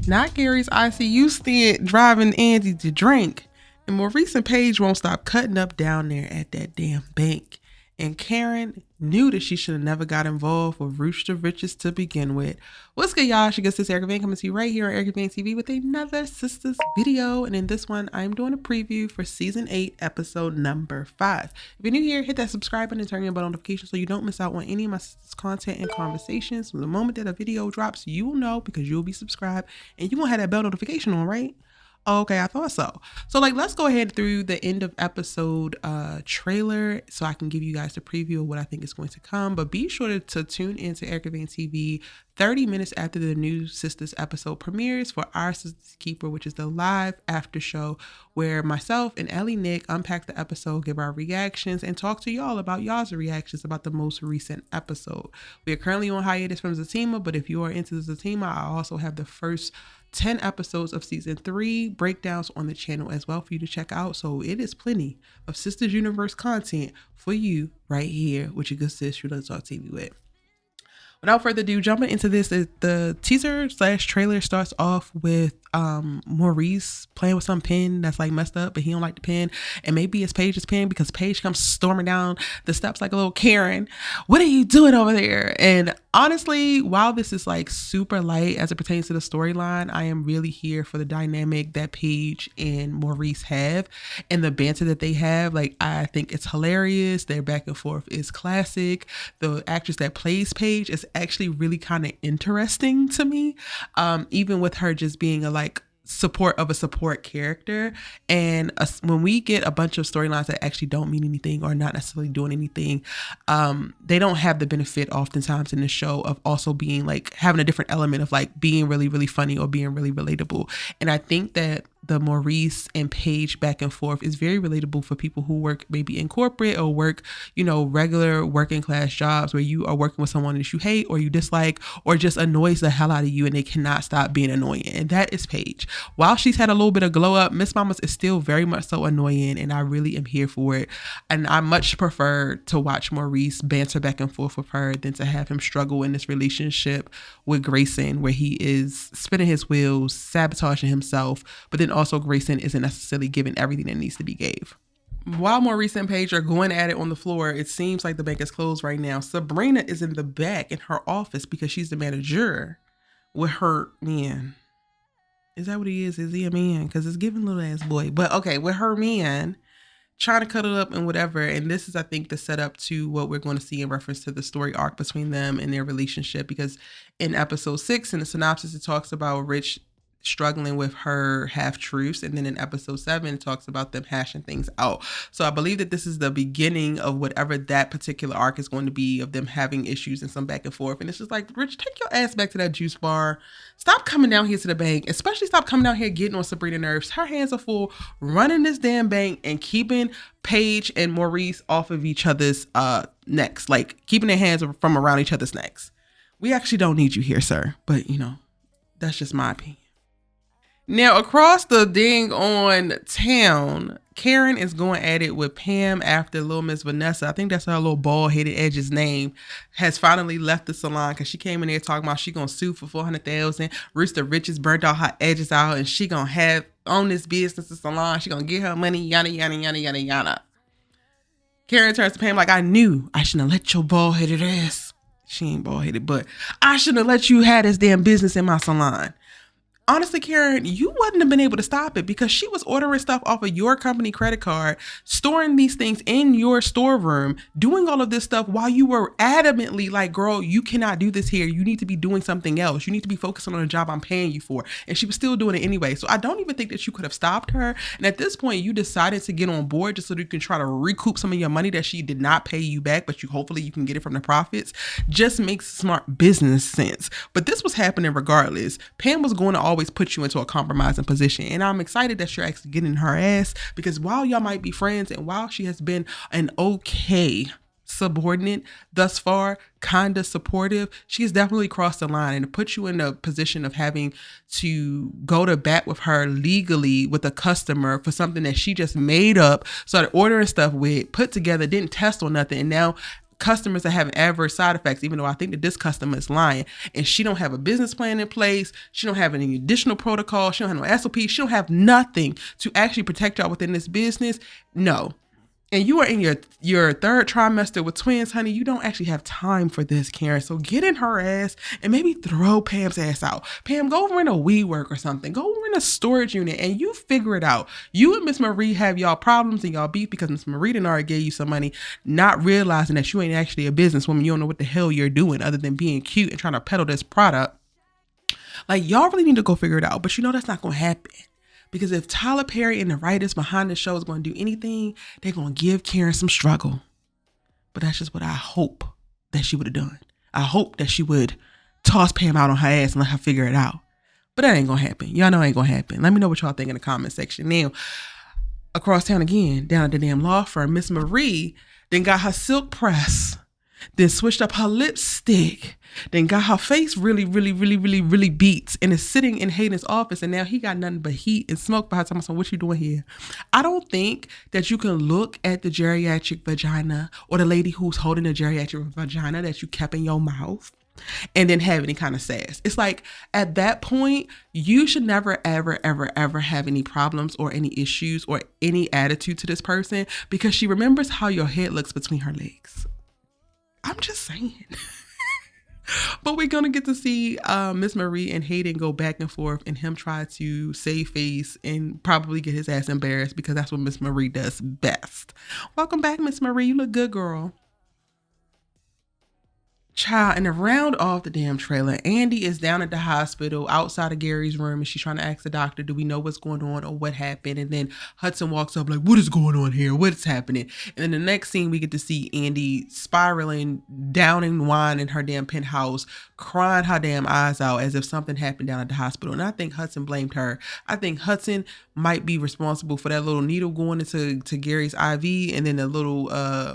Not Gary's ICU stint driving Andi to drink. And Maurice and Paige won't stop cutting up down there at that damn bank. And Karen knew that she should have never got involved with Roosh the Riches to begin with. What's good, y'all? She gets this Erica Vane coming to you right here on Erica Vane TV with another Sistas video. And in this one, I'm doing a preview for season 8, episode number 5. If you're new here, hit that subscribe button and turn your bell notifications so you don't miss out on any of my Sistas content and conversations. From the moment that a video drops, you will know because you'll be subscribed and you won't have that bell notification on, right? Okay, I thought so. So let's go ahead through the end of episode trailer so I can give you guys a preview of what I think is going to come. But be sure to tune into Erica Vane TV 30 minutes after the new Sistas episode premieres for our Sistas Keeper, which is the live after show where myself and Ellie Nick unpack the episode, give our reactions, and talk to y'all about y'all's reactions about the most recent episode. We are currently on hiatus from Fatima, but if you are into Fatima, I also have the first 10 episodes of season 3 breakdowns on the channel as well for you to check out. So it is plenty of Sistas Universe content for you right here, which you good sis you Let's Talk TV with. Without further ado, jumping into this, the teaser / trailer starts off with Maurice playing with some pen that's like messed up, but he don't like the pen, and maybe it's Paige's pen because Paige comes storming down the steps like a little Karen. What are you doing over there? And honestly, while this is like super light as it pertains to the storyline, I am really here for the dynamic that Paige and Maurice have and the banter that they have. Like, I think it's hilarious. Their back and forth is classic. The actress that plays Paige is actually really kind of interesting to me, even with her just being a support character. And when we get a bunch of storylines that actually don't mean anything or not necessarily doing anything, they don't have the benefit oftentimes in the show of also being like having a different element of like being really, really funny or being really relatable. And I think that the Maurice and Paige back and forth is very relatable for people who work maybe in corporate or work, regular working class jobs where you are working with someone that you hate or you dislike or just annoys the hell out of you and they cannot stop being annoying. And that is Paige. While she's had a little bit of glow up, Miss Mamas is still very much so annoying, and I really am here for it. And I much prefer to watch Maurice banter back and forth with her than to have him struggle in this relationship with Grayson where he is spinning his wheels, sabotaging himself, but then also Grayson isn't necessarily giving everything that needs to be gave. While Maurice and Paige are going at it on the floor, it seems like the bank is closed right now. Sabrina is in the back in her office because she's the manager with her man. Is that what he is? Is he a man? Because it's giving little ass boy. But okay, with her man trying to cut it up and whatever. And this is, I think, the setup to what we're going to see in reference to the story arc between them and their relationship. Because in episode 6, in the synopsis, it talks about Rich struggling with her half-truths, and then in episode 7 it talks about them hashing things out. So I believe that this is the beginning of whatever that particular arc is going to be, of them having issues and some back and forth. And it's just like, Rich, take your ass back to that juice bar. Stop coming down here to the bank, especially stop coming down here getting on Sabrina's nerves. Her hands are full running this damn bank and keeping Paige and Maurice off of each other's necks, like keeping their hands from around each other's necks. We actually don't need you here, sir, but that's just my opinion. Now, across the dang on town, Karen is going at it with Pam after little Miss Vanessa. I think that's her little bald-headed edge's name, has finally left the salon because she came in there talking about she going to sue for $400,000. Roosh the Riches burnt all her edges out and she going to have own this business, the salon. She going to get her money, yada, yada, yada, yada, yada. Karen turns to Pam like, I knew I shouldn't have let your bald-headed ass. She ain't bald-headed, but I shouldn't have let you have this damn business in my salon. Honestly, Karen, you wouldn't have been able to stop it because she was ordering stuff off of your company credit card, storing these things in your storeroom, doing all of this stuff while you were adamantly like, girl, you cannot do this here. You need to be doing something else. You need to be focusing on a job I'm paying you for. And she was still doing it anyway. So I don't even think that you could have stopped her. And at this point, you decided to get on board just so that you can try to recoup some of your money that she did not pay you back, but hopefully you can get it from the profits. Just makes smart business sense. But this was happening regardless. Pam was going to always put you into a compromising position. And I'm excited that you're actually getting her ass, because while y'all might be friends and while she has been an okay subordinate thus far, kind of supportive, she has definitely crossed the line. And to put you in a position of having to go to bat with her legally with a customer for something that she just made up, started ordering stuff with, put together, didn't test or nothing, and now customers are having adverse side effects, even though I think that this customer is lying, and she don't have a business plan in place. She don't have any additional protocol. She don't have no SOP. She don't have nothing to actually protect y'all within this business. No. And you are in your third trimester with twins, honey. You don't actually have time for this, Karen. So get in her ass and maybe throw Pam's ass out. Pam, go over in a WeWork or something. Go over in a storage unit and you figure it out. You and Miss Marie have y'all problems and y'all beef because Miss Marie done already gave you some money, not realizing that you ain't actually a businesswoman. You don't know what the hell you're doing other than being cute and trying to peddle this product. Like, y'all really need to go figure it out. But you know that's not going to happen. Because if Tyler Perry and the writers behind the show is going to do anything, they're going to give Karen some struggle. But that's just what I hope that she would have done. I hope that she would toss Pam out on her ass and let her figure it out. But that ain't going to happen. Y'all know it ain't going to happen. Let me know what y'all think in the comment section. Now, across town again, down at the damn law firm, Miss Marie then got her silk press, then switched up her lipstick, then got her face really beat and is sitting in Hayden's office, and now he got nothing but heat and smoke behind him. So what you doing here? I don't think that you can look at the geriatric vagina or the lady who's holding the geriatric vagina that you kept in your mouth and then have any kind of sass. It's like at that point, you should never, ever have any problems or any issues or any attitude to this person because she remembers how your head looks between her legs. I'm just saying. But we're going to get to see Miss Marie and Hayden go back and forth and him try to save face and probably get his ass embarrassed because that's what Miss Marie does best. Welcome back, Miss Marie. You look good, girl. Child, and to round off the damn trailer, Andi is down at the hospital outside of Gary's room and she's trying to ask the doctor, do we know what's going on or what happened? And then Hudson walks up like, what is going on here? What's happening? And then the next scene, we get to see Andi spiraling, downing wine in her damn penthouse, crying her damn eyes out as if something happened down at the hospital. And I think Hudson blamed her. I think Hudson might be responsible for that little needle going into Gary's IV and then the little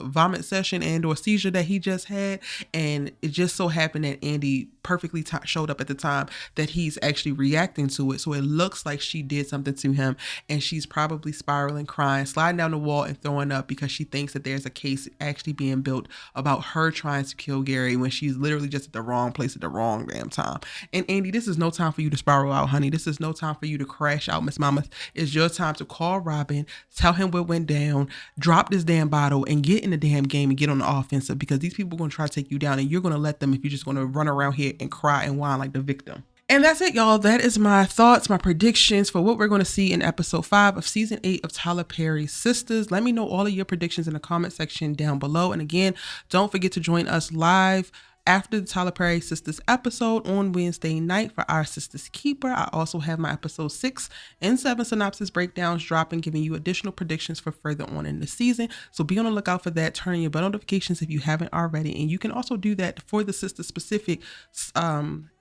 vomit session and or seizure that he just had. And it just so happened that Andi perfectly showed up at the time that he's actually reacting to it. So it looks like she did something to him and she's probably spiraling, crying, sliding down the wall and throwing up because she thinks that there's a case actually being built about her trying to kill Gary when she's literally just at the wrong place at the wrong damn time. And Andi, this is no time for you to spiral out, honey. This is no time for you to crash out, Miss Mama. It's your time to call Robin, tell him what went down, drop this damn bottle and get in the damn game and get on the offensive because these people are going to try to take you down and you're going to let them if you're just going to run around here and cry and whine like the victim. And that's it, y'all. That is my thoughts, my predictions for what we're going to see in episode 5 of season 8 of Tyler Perry's Sistas. Let me know all of your predictions in the comment section down below. And again, don't forget to join us live after the Tyler Perry Sistas episode on Wednesday night for our Sistas Keeper. I also have my episode 6 and 7 synopsis breakdowns dropping, giving you additional predictions for further on in the season. So be on the lookout for that. Turn on your bell notifications if you haven't already. And you can also do that for the Sistas specific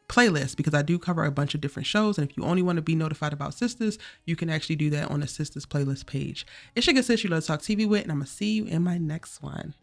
playlist because I do cover a bunch of different shows. And if you only want to be notified about Sistas, you can actually do that on the Sistas playlist page. It's your good sis, you love to talk TV with, and I'm going to see you in my next one.